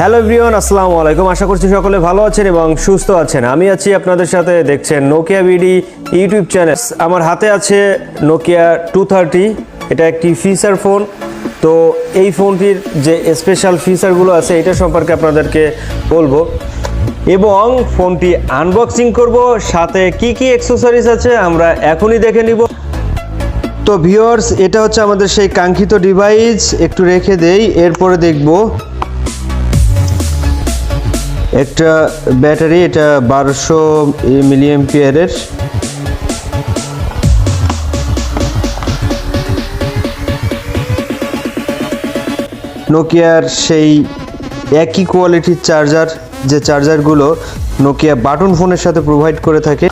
Hello everyone, আসসালামু আলাইকুম। আশা করছি সকলে ভালো আছেন এবং সুস্থ আছেন। আমি আছি আপনাদের সাথে, দেখছেন নোকিয়া বিডি ইউটিউব চ্যানেল। আমার হাতে আছে নোকিয়া 230। এটা একটি ফিচার ফোন। তো এই ফোনটির যে স্পেশাল ফিচারগুলো আছে এটা সম্পর্কে আপনাদেরকে বলবো এবং ফোনটি আনবক্সিং করব, সাথে কি কি অ্যাক্সেসরিজ আছে আমরা এখনই দেখে নিব। তো ভিউয়ার্স, এটা হচ্ছে আমাদের সেই কাঙ্ক্ষিত ডিভাইস। একটু রেখে দেই, এরপরে দেখব। একটা ব্যাটারি, এটা 1200 মিলিঅ্যাম্পিয়ারের। নোকিয়ার সেই একই কোয়ালিটির চার্জার, যে চার্জারগুলো নোকিয়া বাটন ফোনের সাথে প্রোভাইড করে থাকে।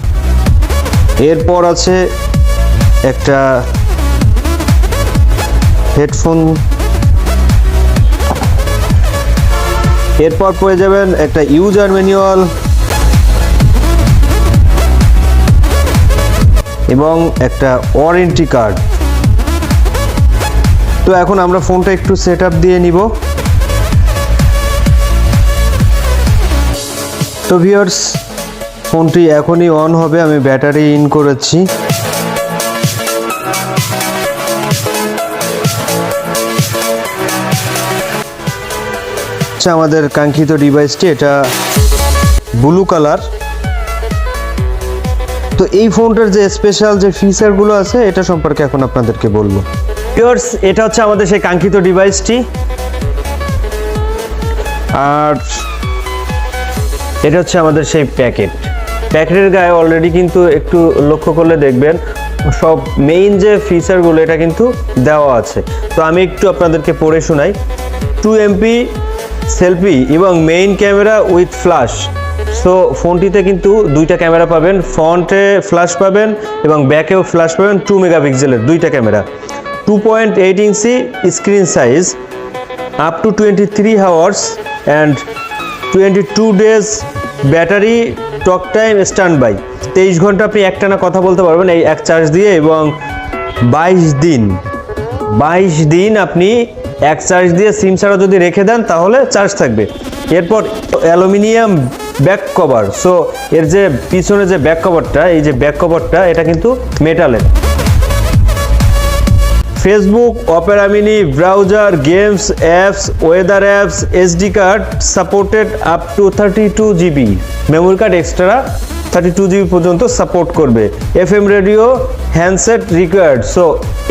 এরপর আছে একটা হেডফোন, এরপর পেয়ে যাবেন একটা ইউজার ম্যানুয়াল এবং একটা ওয়ারেন্টি কার্ড। তো এখন আমরা ফোনটা একটু সেট আপ দিয়ে নিব। তো ভিউয়ার্স, ফোনটি এখনই অন হবে। আমি ব্যাটারি ইন করেছি। আমাদের কাঙ্ক্ষিত ডিভাইসটি, এটা ব্লু কালার। তো এই ফোনটার যে স্পেশাল যে ফিচারগুলো আছে এটা সম্পর্কে এখন আপনাদেরকে বলবো। ভিউয়ার্স, এটা হচ্ছে আমাদের সেই কাঙ্ক্ষিত ডিভাইসটি, আর এটা হচ্ছে আমাদের সেই প্যাকেটের গায়ে অলরেডি কিন্তু একটু লক্ষ্য করলে দেখবেন সব মেইন যে ফিচারগুলো এটা কিন্তু দেওয়া আছে। তো আমি একটু আপনাদেরকে পড়ে শোনাই। 2MP সেলফি এবং main camera with flash. So ফোনটিতে কিন্তু দুইটা ক্যামেরা পাবেন, ফ্রন্টে ফ্ল্যাশ পাবেন এবং ব্যাকেও ফ্ল্যাশ পাবেন। 2 মেগাপিক্সেলের দুইটা ক্যামেরা, 2.8 ইঞ্চি screen size, up to 23 hours and 22 days battery talk time standby. 23 ঘন্টা আপনি একটানা কথা বলতে পারবেন এই এক চার্জ দিয়ে, এবং 22 দিন আপনি এক চার্জ দিয়ে সিম ছাড়া যদি রেখে দেন তাহলে চার্জ থাকবে। এরপর অ্যালুমিনিয়াম ব্যাক কভার। সো এর যে পিছনে যে ব্যাক কভারটা, এই যে ব্যাক কভারটা এটা কিন্তু মেটালের। Facebook, Opera mini, browser, games, apps, weather apps, SD card supported up to 32 GB. Memory card extra 32 GB পর্যন্ত সাপোর্ট করবে। FM radio handset required. So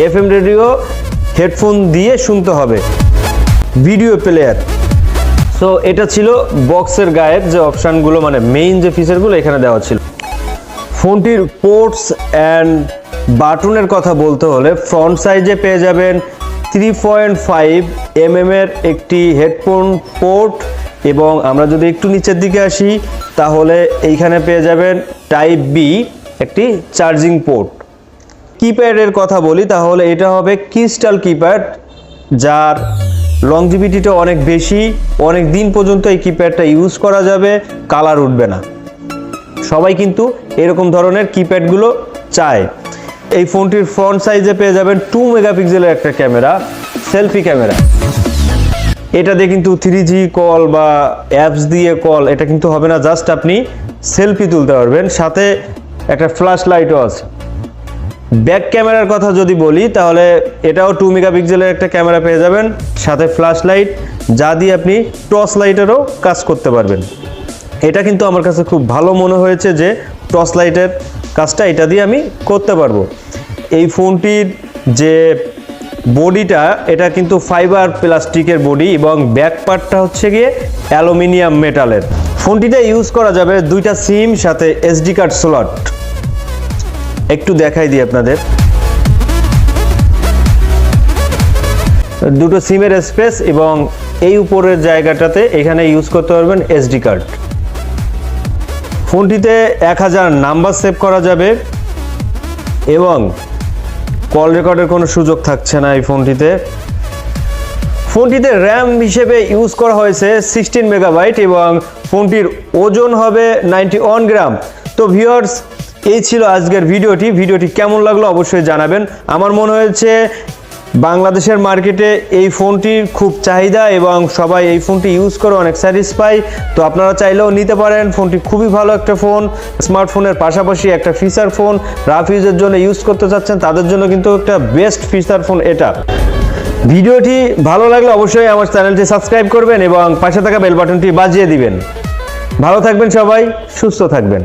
FM radio headphone দিয়ে শুনতে হবে। Video player. সো এটা ছিল বক্সের গায়ের যে অপশানগুলো, মানে মেইন যে ফিচারগুলো এখানে দেওয়া ছিল। ফোনটির পোর্টস অ্যান্ড বাটনের কথা বলতে হলে ফ্রন্ট সাইজে পেয়ে যাবেন 3.5 mm এর একটি হেডফোন পোর্ট, এবং আমরা যদি একটু নিচের দিকে আসি তাহলে এইখানে পেয়ে যাবেন টাইপ বি একটি চার্জিং পোর্ট। কিপ্যাডের কথা বলি তাহলে এটা হবে ক্রিস্টাল কিপ্যাড, যার লংজিভিটিটা অনেক বেশি, অনেক দিন পর্যন্ত এই কিপ্যাডটা ইউজ করা যাবে, কালার উঠবে না। সবাই কিন্তু এরকম ধরনের কিপ্যাডগুলো চায়। এই ফোনটির ফ্রন্ট সাইজে পেয়ে যাবেন 2 মেগাপিক্সেলের একটা ক্যামেরা, সেলফি ক্যামেরা। এটা দিয়ে কিন্তু 3G কল বা অ্যাপস দিয়ে কল এটা কিন্তু হবে না, জাস্ট আপনি সেলফি তুলতে পারবেন। সাথে একটা ফ্ল্যাশ লাইটও আছে। ব্যাক ক্যামেরার কথা যদি বলি তাহলে এটাও 2 মেগাপিক্সেলের একটা ক্যামেরা পেয়ে যাবেন, সাথে ফ্ল্যাশ লাইট, যা দিয়ে আপনি টর্চ লাইটেরও কাজ করতে পারবেন। এটা কিন্তু আমার কাছে খুব ভালো মনে হয়েছে যে টর্চ লাইটের কাজটা এটা দিয়ে আমি করতে পারবো। এই ফোনটির যে বডিটা এটা কিন্তু ফাইবার প্লাস্টিকের বডি, এবং ব্যাক পার্টটা হচ্ছে গিয়ে অ্যালুমিনিয়াম মেটালের। ফোনটিতে ইউজ করা যাবে দুইটা সিম, সাথে এসডি কার্ড স্লট। একটু দেখাই দিই আপনাদের। দুটো সিমের স্পেস, এবং এই উপরের জায়গাটাতে এখানে ইউজ করতে পারবেন এসডি কার্ড। ফোনটিতে 1000 নাম্বার সেভ করা যাবে, এবং কল রেকর্ডের কোনো সুযোগ থাকছে না এই ফোনটিতে। ফোনটিতে র্যাম হিসেবে ইউজ করা হয়েছে 16 মেগাবাইট, এবং ফোনটির ওজন হবে 91 গ্রাম। তো ভিউয়ার্স, এই ছিল আজকের ভিডিওটি কেমন লাগলো অবশ্যই জানাবেন। আমার মনে হয়েছে বাংলাদেশের মার্কেটে এই ফোনটির খুব চাহিদা এবং সবাই এই ফোনটি ইউজ করে অনেক স্যাটিসফাই। তো আপনারা চাইলেও নিতে পারেন। ফোনটি খুবই ভালো একটা ফোন, স্মার্টফোনের পাশাপাশি একটা ফিচার ফোন। রাফ ইউজের জন্য ইউজ করতে চাচ্ছেন তাদের জন্য কিন্তু একটা বেস্ট ফিচার ফোন এটা। ভিডিওটি ভালো লাগলে অবশ্যই আমার চ্যানেলটি সাবস্ক্রাইব করবেন এবং পাশে থাকা বেল বাটনটি বাজিয়ে দিবেন। ভালো থাকবেন সবাই, সুস্থ থাকবেন।